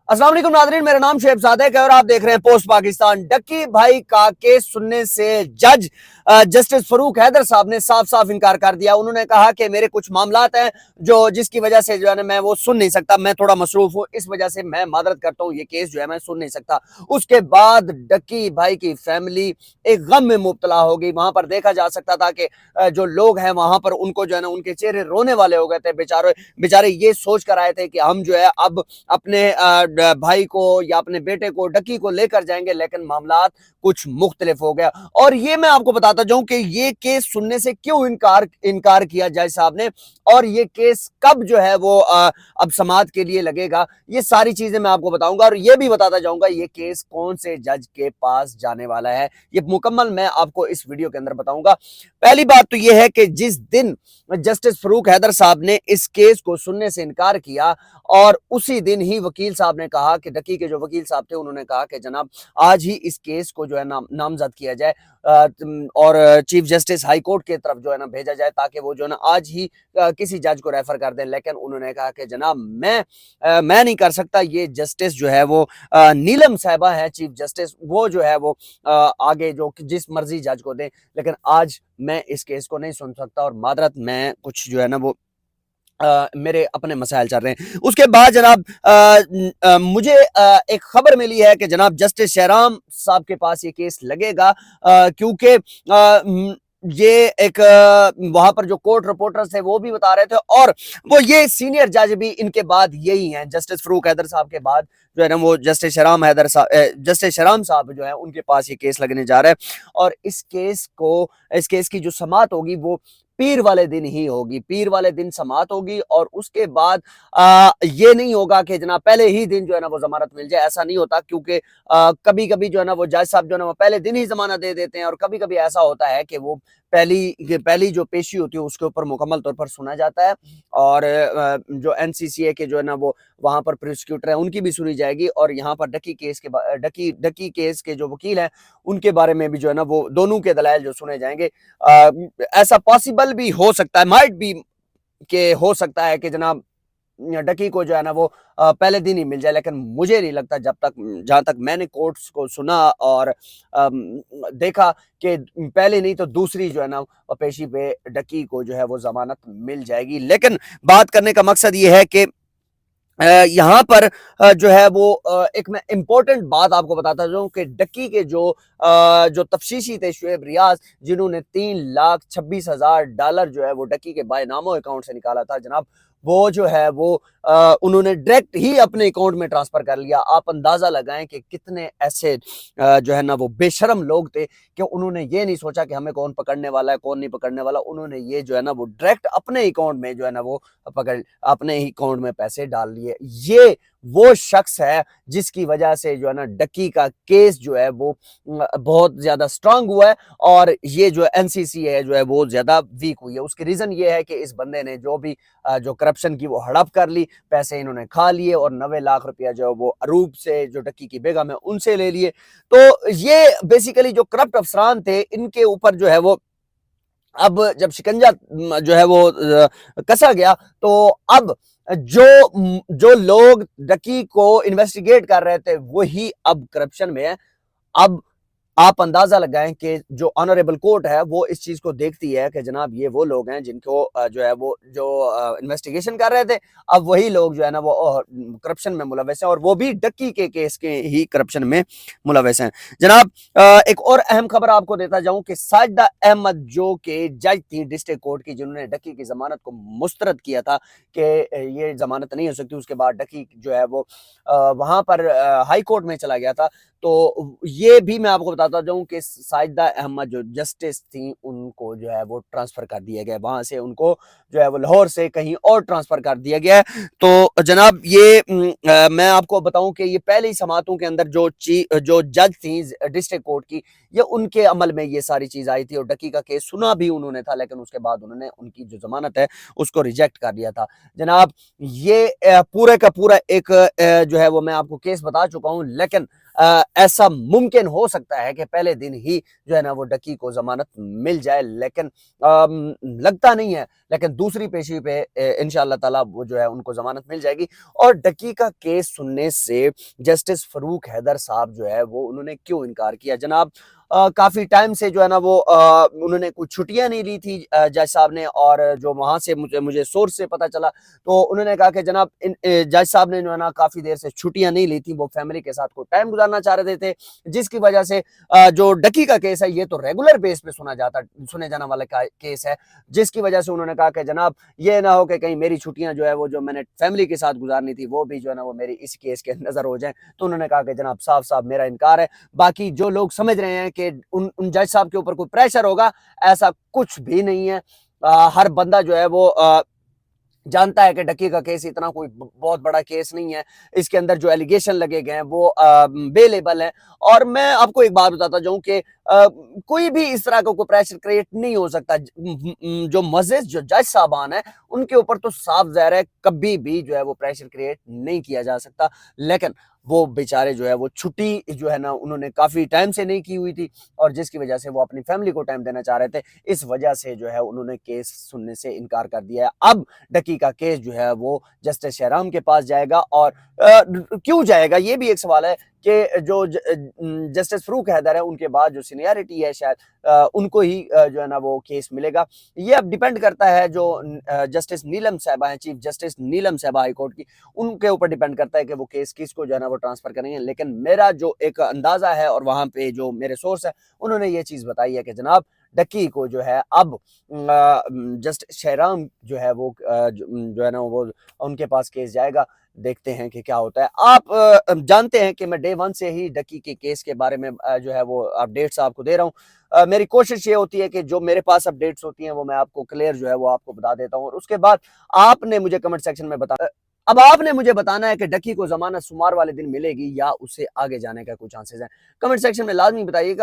अस्सलाम वालेकुम नाज़रीन, मेरा नाम शुएब सादिक है और आप देख रहे हैं पोस्ट पाकिस्तान। डक्की भाई का केस सुनने से जज जस्टिस फरूक हैदर साहब ने साफ साफ इनकार कर दिया। उन्होंने कहा कि मेरे कुछ मामलात हैं जो जिसकी वजह से जो है ना मैं वो सुन नहीं सकता, मैं थोड़ा मसरूफ हूँ, इस वजह से मैं मादरत करता हूँ, ये केस जो है मैं सुन नहीं सकता। उसके बाद डक्की भाई की फैमिली एक गम में मुब्तला हो गई। वहां पर देखा जा सकता था कि जो लोग हैं वहां पर उनको जो है ना उनके चेहरे रोने वाले हो गए थे। बेचारे बेचारे ये सोच कर आए थे कि हम जो है अब अपने भाई को या अपने बेटे को डक्की को लेकर जाएंगे, लेकिन मामलात कुछ मुख्तलिफ हो गया। और ये मैं आपको बताता जाऊं कि ये केस सुनने से क्यों इनकार किया जज साहब ने, और ये केस कब जो है वो अब समाअत के लिए लगेगा, ये सारी चीजें मैं आपको बताऊंगा। और ये भी बताता जाऊंगा ये केस कौन से जज के पास जाने वाला है, ये मुकम्मल मैं आपको इस वीडियो के अंदर बताऊंगा। पहली बात तो ये है कि जिस दिन जस्टिस फरूक हैदर साहब ने इस केस को सुनने से इनकार किया, और उसी दिन ही वकील साहब ने कहा कि डक्की के जो वकील साहब थे उन्होंने कहा कि जनाब आज ही इस केस को जो है नामजद किया जाए और चीफ जस्टिस हाई कोर्ट की तरफ जो है ना भेजा जाए, ताकि वो जो है ना आज ही किसी जज को रेफर कर दें। लेकिन उन्होंने कहा कि जनाब मैं नहीं कर सकता, ये जस्टिस जो है वो नीलम साहिबा है चीफ जस्टिस, वो जो है वो आगे जो जिस मर्जी जज को दें, लेकिन आज मैं इस केस को नहीं सुन सकता और मादरत मैं कुछ जो है ना वो मेरे अपने मसाइल चल रहे हैं। उसके बाद जनाब मुझे एक खबर मिली है कि जनाब जस्टिस शहराम साहब के पास ये केस लगेगा, क्योंकि ये एक वहां पर जो कोर्ट रिपोर्टर्स थे वो भी बता रहे थे, और वो ये सीनियर जज भी इनके बाद यही हैं, जस्टिस फरूक हैदर साहब के बाद जो है ना वो जस्टिस शहराम साहब जो है उनके पास ये केस लगने जा रहा है। और इस केस की जो समाअत होगी वो पीर वाले दिन ही होगी, पीर वाले दिन समाअत होगी। और उसके बाद ये नहीं होगा कि जनाब पहले ही दिन जो है ना वो जमानत मिल जाए, ऐसा नहीं होता, क्योंकि कभी कभी जो है ना वो जज साहब जो है ना वो पहले दिन ही जमानत दे देते हैं, और कभी कभी ऐसा होता है कि वो पहली जो पेशी होती है उसके ऊपर मुकम्मल तौर पर सुना जाता है, और जो एनसीसीए के जो है ना वो वहां पर प्रोसिक्यूटर है उनकी भी सुनी जाएगी, और यहाँ पर डक्की केस के जो वकील हैं उनके बारे में भी जो है ना वो दोनों के दलाइल जो सुने जाएंगे। ऐसा पॉसिबल भी हो सकता है, माइट भी कि हो सकता है कि जनाब डक्की को जो है ना वो पहले दिन ही मिल जाए, लेकिन मुझे नहीं लगता, जहां तक मैंने कोर्ट्स को सुना और देखा कि पहले नहीं तो दूसरी जो है ना पेशी पे डक्की को जो है वो जमानत मिल जाएगी। लेकिन बात करने का मकसद ये है कि यहाँ पर जो है वो एक मैं इम्पोर्टेंट बात आपको बताता हूँ कि डक्की के जो तफ्तीशी थे शुएब रियाज, जिन्होंने $3,26,000 जो है वो डक्की के बायनामो अकाउंट से निकाला था जनाब, वो जो है वो उन्होंने डायरेक्ट ही अपने अकाउंट में ट्रांसफर कर लिया। आप अंदाजा लगाएं कि कितने ऐसे जो है ना वो बेशरम लोग थे कि उन्होंने ये नहीं सोचा कि हमें कौन पकड़ने वाला है कौन नहीं पकड़ने वाला, उन्होंने ये जो है ना वो डायरेक्ट अपने अकाउंट में जो है ना वो अपने ही अकाउंट में पैसे डाल लिए। ये वो शख्स है जिसकी वजह से जो है ना डक्की का केस जो है वो बहुत ज्यादा स्ट्रांग हुआ है, और ये जो एनसीसी है जो है वो ज्यादा वीक हुई है। उसकी रीजन ये है कि इस बंदे ने जो करप्शन की वो हड़प कर ली, पैसे इन्होंने खा लिए, और 90 लाख रुपया जो है वो अरूब से जो डक्की की बेगम है उनसे ले लिए। तो ये बेसिकली जो करप्ट अफसरान थे इनके ऊपर जो है वो अब जब शिकंजा जो है वो कसा गया, तो अब जो लोग डक्की को इन्वेस्टिगेट कर रहे थे वही अब करप्शन में है। अब आप अंदाजा लगाएं कि जो ऑनरेबल कोर्ट है वो इस चीज को देखती है कि जनाब ये वो लोग हैं जिनको जो है वो जो इन्वेस्टिगेशन कर रहे थे, अब वही लोग जो है ना वो करप्शन में मुलविस हैं, और वो भी डक्की के केस के ही करप्शन में मुलविस हैं जनाब। एक और अहम खबर आपको देता जाऊं कि साजिदा अहमद जो के जज थी डिस्ट्रिक्ट कोर्ट की, जिन्होंने डक्की की जमानत को मुस्तरद किया था कि ये जमानत नहीं हो सकती, उसके बाद डक्की जो है वो वहां पर हाई कोर्ट में चला गया था। तो ये भी मैं आपको बताता जाऊं कि साजिदा अहमद जो जस्टिस थी उनको जो है वो ट्रांसफर कर दिया गया, वहां से उनको जो है वो लाहौर से कहीं और ट्रांसफर कर दिया गया है। तो जनाब ये मैं आपको बताऊं कि ये पहले ही समातों के अंदर जो जज थी डिस्ट्रिक्ट कोर्ट की, ये उनके अमल में ये सारी चीज आई थी, और डक्की का केस सुना भी उन्होंने था, लेकिन उसके बाद उन्होंने उनकी जो जमानत है उसको रिजेक्ट कर दिया था जनाब। ये पूरे का पूरा एक जो है वो मैं आपको केस बता चुका हूं, लेकिन ایسا ممکن ہو سکتا ہے کہ پہلے دن ہی جو ہے نا وہ ڈکی کو ضمانت مل جائے، لیکن لگتا نہیں ہے، لیکن دوسری پیشی پہ انشاءاللہ تعالیٰ وہ جو ہے ان کو ضمانت مل جائے گی۔ اور ڈکی کا کیس سننے سے جسٹس فاروق حیدر صاحب جو ہے وہ انہوں نے کیوں انکار کیا؟ جناب کافی ٹائم سے جو ہے نا وہ انہوں نے کچھ چھٹیاں نہیں لی تھی جج صاحب نے، اور جو وہاں سے مجھے سورس سے پتہ چلا تو انہوں نے کہا کہ جناب جج صاحب نے جو ہے نا کافی دیر سے چھٹیاں نہیں لی تھی، وہ فیملی کے ساتھ کوئی ٹائم گزارنا چاہ رہے تھے، جس کی وجہ سے جو ڈکی کا کیس ہے یہ تو ریگولر بیس پہ سنے جانا والا کیس ہے، جس کی وجہ سے انہوں نے کہا کہ جناب یہ نہ ہو کہ کہیں میری چھٹیاں جو ہے وہ جو میں نے فیملی کے ساتھ گزارنی تھی وہ بھی جو ہے نا وہ میری اس کیس کے نظر ہو جائیں۔ تو انہوں نے کہا کہ جناب صاف صاف میرا انکار ہے۔ باقی جو لوگ سمجھ رہے ہیں کہ ان جج صاحب کے اوپر کوئی پریشر ہوگا، ایسا کچھ بھی نہیں ہے۔ ہر بندہ جو ہے وہ جانتا ہے کہ ڈکی کا کیس اتنا کوئی بہت بڑا کیس نہیں ہے، اس کے اندر جو ایلیگیشن لگے گئے ہیں وہ بے لیبل ہیں۔ اور میں آپ کو ایک بات بتاتا جاؤں کہ کوئی بھی اس طرح کا کوئی پریشر کریٹ نہیں ہو سکتا۔ جو معزز جو جج صاحبان ہیں ان کے اوپر تو صاف ظاہر ہے کبھی بھی جو ہے وہ پریشر کریٹ نہیں کیا جا سکتا، لیکن وہ بیچارے جو ہے وہ چھٹی جو ہے نا انہوں نے کافی ٹائم سے نہیں کی ہوئی تھی، اور جس کی وجہ سے وہ اپنی فیملی کو ٹائم دینا چاہ رہے تھے، اس وجہ سے جو ہے انہوں نے کیس سننے سے انکار کر دیا ہے۔ اب ڈکی کا کیس جو ہے وہ جسٹس شہرام کے پاس جائے گا، اور کیوں جائے گا یہ بھی ایک سوال ہے کہ جو جسٹس فاروق حیدر ہے ان کے بعد جو سینیارٹی ہے شاید ان کو ہی جو ہے نا وہ کیس ملے گا۔ یہ اب ڈیپینڈ کرتا ہے جو جسٹس نیلم صاحبہ ہیں، چیف جسٹس نیلم صاحبہ ہائی کورٹ کی، ان کے اوپر ڈیپینڈ کرتا ہے کہ وہ کیس کس کو جو ہے نا وہ ٹرانسفر کریں گے۔ لیکن میرا جو ایک اندازہ ہے اور وہاں پہ جو میرے سورس ہے انہوں نے یہ چیز بتائی ہے کہ جناب ڈکی کو جو ہے اب جسٹس شہرام جو ہے وہ جو ہے نا وہ ان کے پاس کیس جائے گا۔ دیکھتے ہیں کہ کیا ہوتا ہے۔ آپ جانتے ہیں کہ میں ڈے ون سے ہی ڈکی کے کیس کے بارے میں جو ہے وہ اپڈیٹس آپ کو دے رہا ہوں۔ میری کوشش یہ ہوتی ہے کہ جو میرے پاس اپڈیٹس ہوتی ہیں وہ میں آپ کو کلیئر جو ہے وہ آپ کو بتا دیتا ہوں، اور اس کے بعد آپ نے مجھے کمنٹ سیکشن میں اب آپ نے مجھے بتانا ہے کہ ڈکی کو ضمانت سمار والے دن ملے گی یا اسے آگے جانے کا کوئی چانسز ہے۔ کمنٹ سیکشن میں لازمی بتائیے گا۔